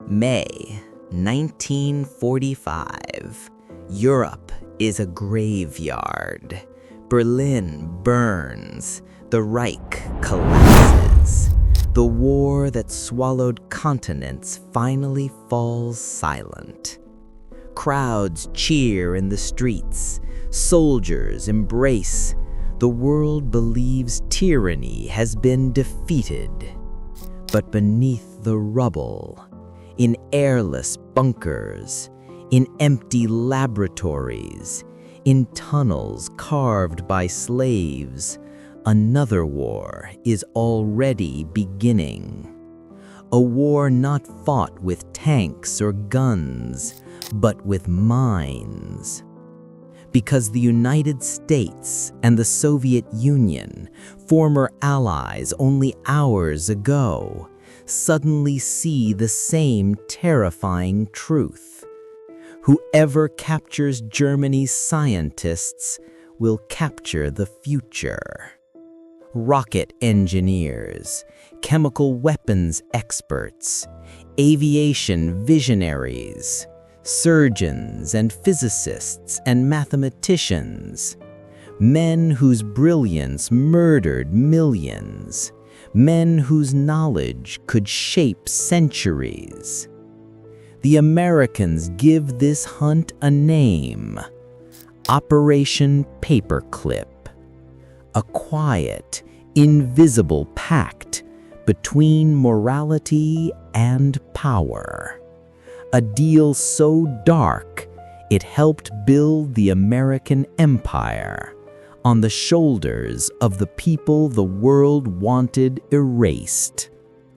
May 1945. Europe is a graveyard. Berlin burns. The Reich collapses. The war that swallowed continents finally falls silent. Crowds cheer in the streets. Soldiers embrace. The world believes tyranny has been defeated. But beneath the rubble, in airless bunkers, in empty laboratories, in tunnels carved by slaves, another war is already beginning. A war not fought with tanks or guns, but with minds. Because the United States and the Soviet Union, former allies only hours ago, suddenly see the same terrifying truth. Whoever captures Germany's scientists will capture the future. Rocket engineers, chemical weapons experts, aviation visionaries, surgeons and physicists and mathematicians, men whose brilliance murdered millions, men whose knowledge could shape centuries. The Americans give this hunt a name: Operation Paperclip, a quiet, invisible pact between morality and power. A deal so dark, it helped build the American empire on the shoulders of the people the world wanted erased.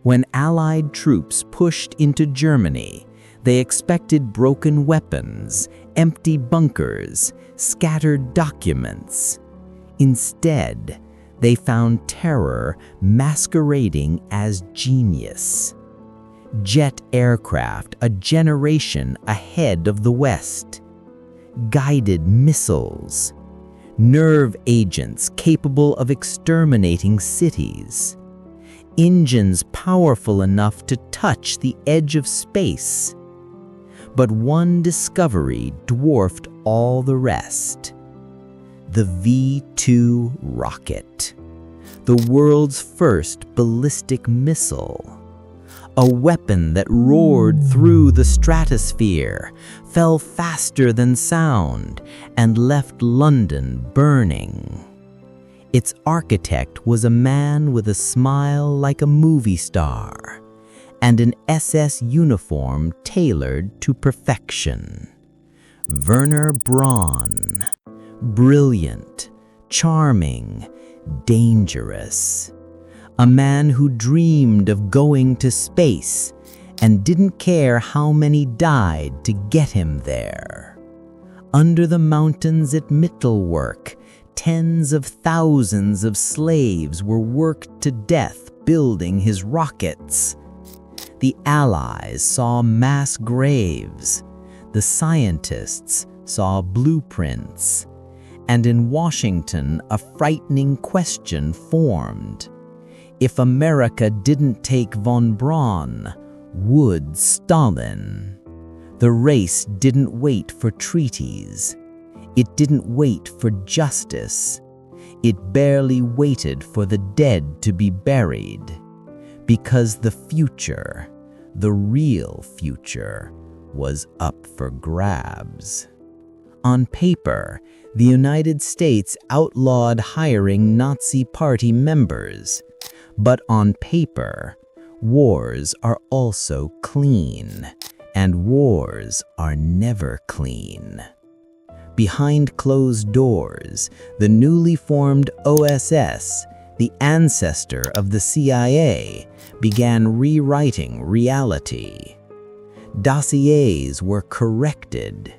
When Allied troops pushed into Germany, they expected broken weapons, empty bunkers, scattered documents. Instead, they found terror masquerading as genius. Jet aircraft a generation ahead of the West, guided missiles, nerve agents capable of exterminating cities, engines powerful enough to touch the edge of space. But one discovery dwarfed all the rest: the V-2 rocket, the world's first ballistic missile. A weapon that roared through the stratosphere, fell faster than sound, and left London burning. Its architect was a man with a smile like a movie star, and an SS uniform tailored to perfection. Wernher Braun. Brilliant, charming, dangerous. A man who dreamed of going to space and didn't care how many died to get him there. Under the mountains at Mittelwerk, tens of thousands of slaves were worked to death building his rockets. The Allies saw mass graves. The scientists saw blueprints. And in Washington, a frightening question formed. If America didn't take von Braun, would Stalin? The race didn't wait for treaties. It didn't wait for justice. It barely waited for the dead to be buried. Because the future, the real future, was up for grabs. On paper, the United States outlawed hiring Nazi Party members. But on paper, wars are also clean, and wars are never clean. Behind closed doors, the newly formed OSS, the ancestor of the CIA, began rewriting reality. Dossiers were corrected.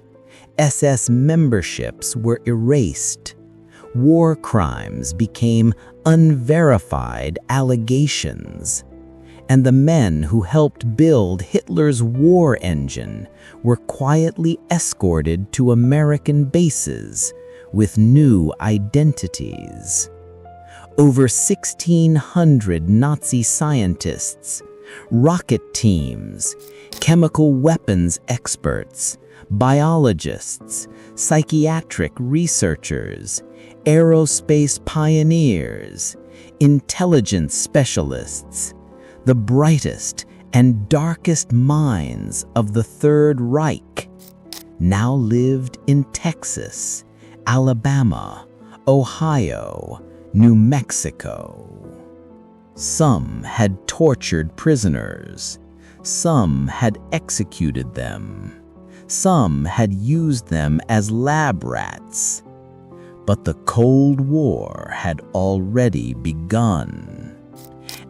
SS memberships were erased. War crimes became unverified allegations. And the men who helped build Hitler's war engine were quietly escorted to American bases with new identities. Over 1,600 Nazi scientists, Rocket teams, chemical weapons experts, biologists, psychiatric researchers, aerospace pioneers, intelligence specialists, the brightest and darkest minds of the Third Reich, now lived in Texas, Alabama, Ohio, New Mexico. Some had tortured prisoners. Some had executed them. Some had used them as lab rats. But the Cold War had already begun.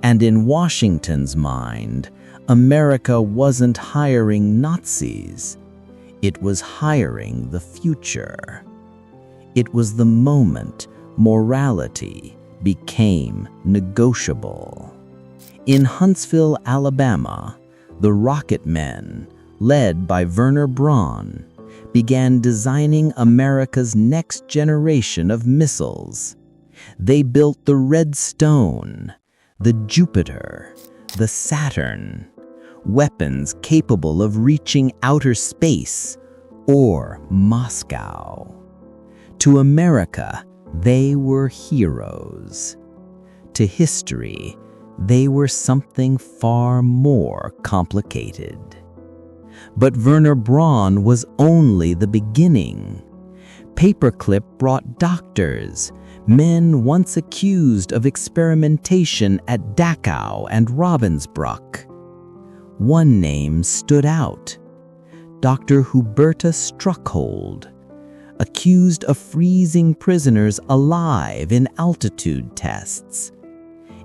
And in Washington's mind, America wasn't hiring Nazis. It was hiring the future. It was the moment morality became negotiable. In Huntsville, Alabama, the rocket men, led by Wernher Braun, began designing America's next generation of missiles. They built the Redstone, the Jupiter, the Saturn, weapons capable of reaching outer space or Moscow. To America, they were heroes. To history, they were something far more complicated. But Wernher Braun was only the beginning. Paperclip brought doctors, men once accused of experimentation at Dachau and Ravensbrück. One name stood out: Dr. Huberta Struckhold, accused of freezing prisoners alive in altitude tests.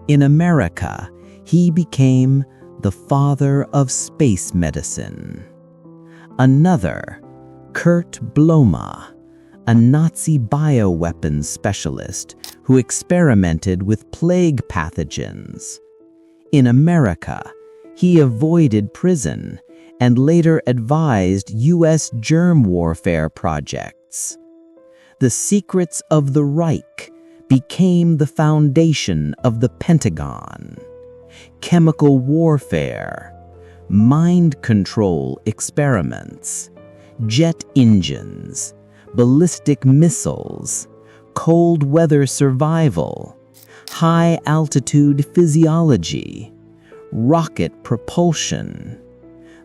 In America, he became the father of space medicine. Another, Kurt Bloma, a Nazi bioweapons specialist who experimented with plague pathogens. In America, he avoided prison and later advised U.S. germ warfare projects. The secrets of the Reich became the foundation of the Pentagon. Chemical warfare, mind control experiments, jet engines, ballistic missiles, cold weather survival, high-altitude physiology, rocket propulsion.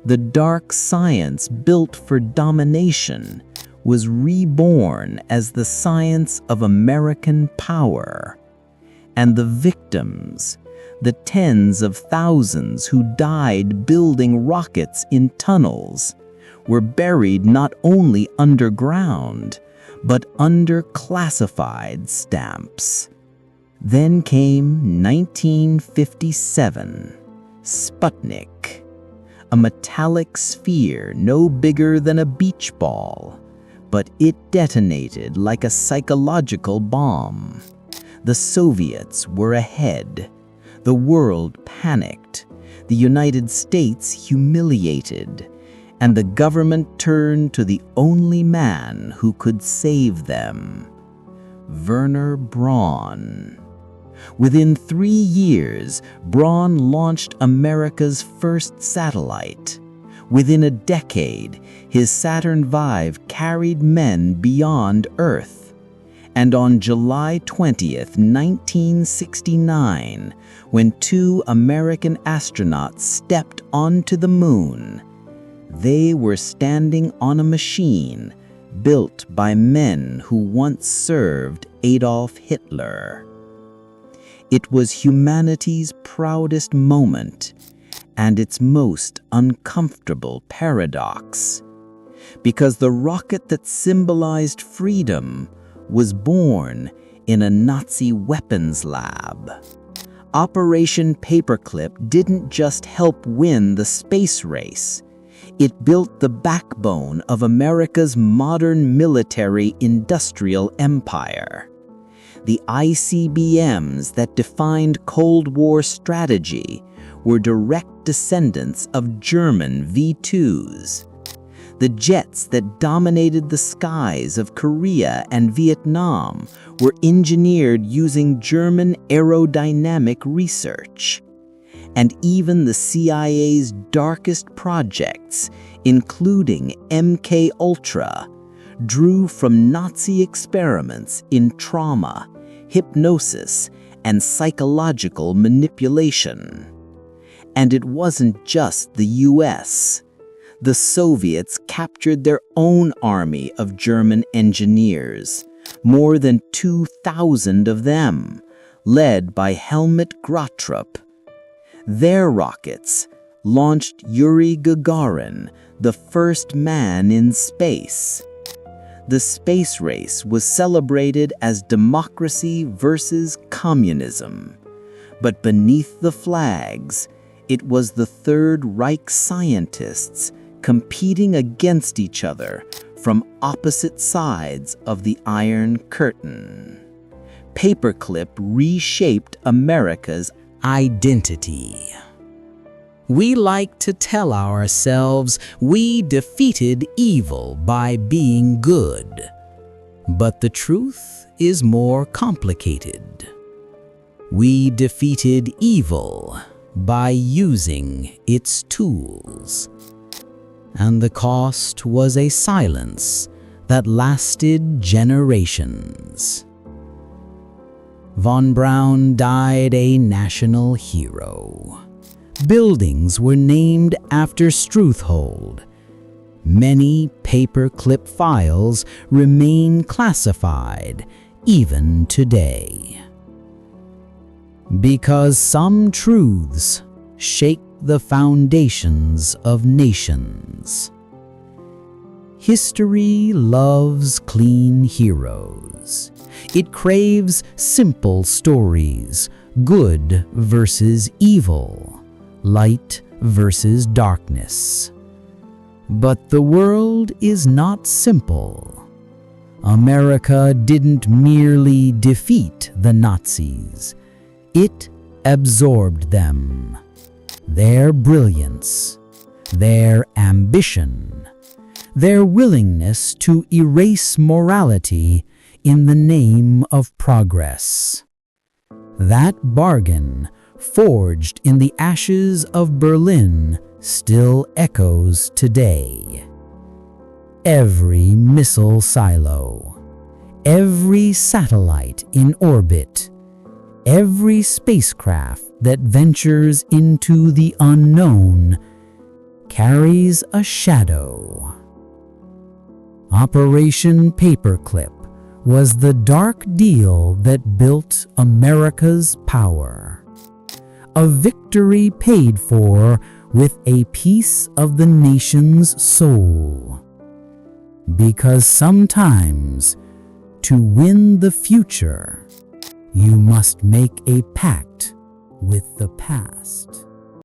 The dark science built for domination was reborn as the science of American power. And the victims, the tens of thousands who died building rockets in tunnels, were buried not only underground, but under classified stamps. Then came 1957, Sputnik, a metallic sphere no bigger than a beach ball, but it detonated like a psychological bomb. The Soviets were ahead. The world panicked. The United States humiliated. And the government turned to the only man who could save them: Wernher Braun. Within 3 years, Braun launched America's first satellite. Within a decade, his Saturn V carried men beyond Earth. And on July 20th, 1969, when 2 American astronauts stepped onto the moon, they were standing on a machine built by men who once served Adolf Hitler. It was humanity's proudest moment and its most uncomfortable paradox, because the rocket that symbolized freedom was born in a Nazi weapons lab. Operation Paperclip didn't just help win the space race. It built the backbone of America's modern military-industrial empire. The ICBMs that defined Cold War strategy were direct descendants of German V-2s. The jets that dominated the skies of Korea and Vietnam were engineered using German aerodynamic research. and even the CIA's darkest projects, including MK Ultra, drew from Nazi experiments in trauma, hypnosis, and psychological manipulation. And it wasn't just the US. The Soviets captured their own army of German engineers, more than 2,000 of them, led by Helmut Grotrup. Their rockets launched Yuri Gagarin, the first man in space. The space race was celebrated as democracy versus communism. But beneath the flags, it was the Third Reich scientists competing against each other from opposite sides of the Iron Curtain. Paperclip reshaped America's identity. We like to tell ourselves we defeated evil by being good. But the truth is more complicated. We defeated evil by using its tools. And the cost was a silence that lasted generations. Von Braun died a national hero. Buildings were named after Struthold. Many paperclip files remain classified even today. Because some truths shake the foundations of nations. History loves clean heroes. It craves simple stories, good versus evil, light versus darkness. But the world is not simple. America didn't merely defeat the Nazis. It absorbed them. Their brilliance, their ambition, their willingness to erase morality in the name of progress. That bargain, forged in the ashes of Berlin, still echoes today. Every missile silo, every satellite in orbit, every spacecraft that ventures into the unknown carries a shadow. Operation Paperclip was the dark deal that built America's power. A victory paid for with a piece of the nation's soul. Because sometimes, to win the future, you must make a pact with the past.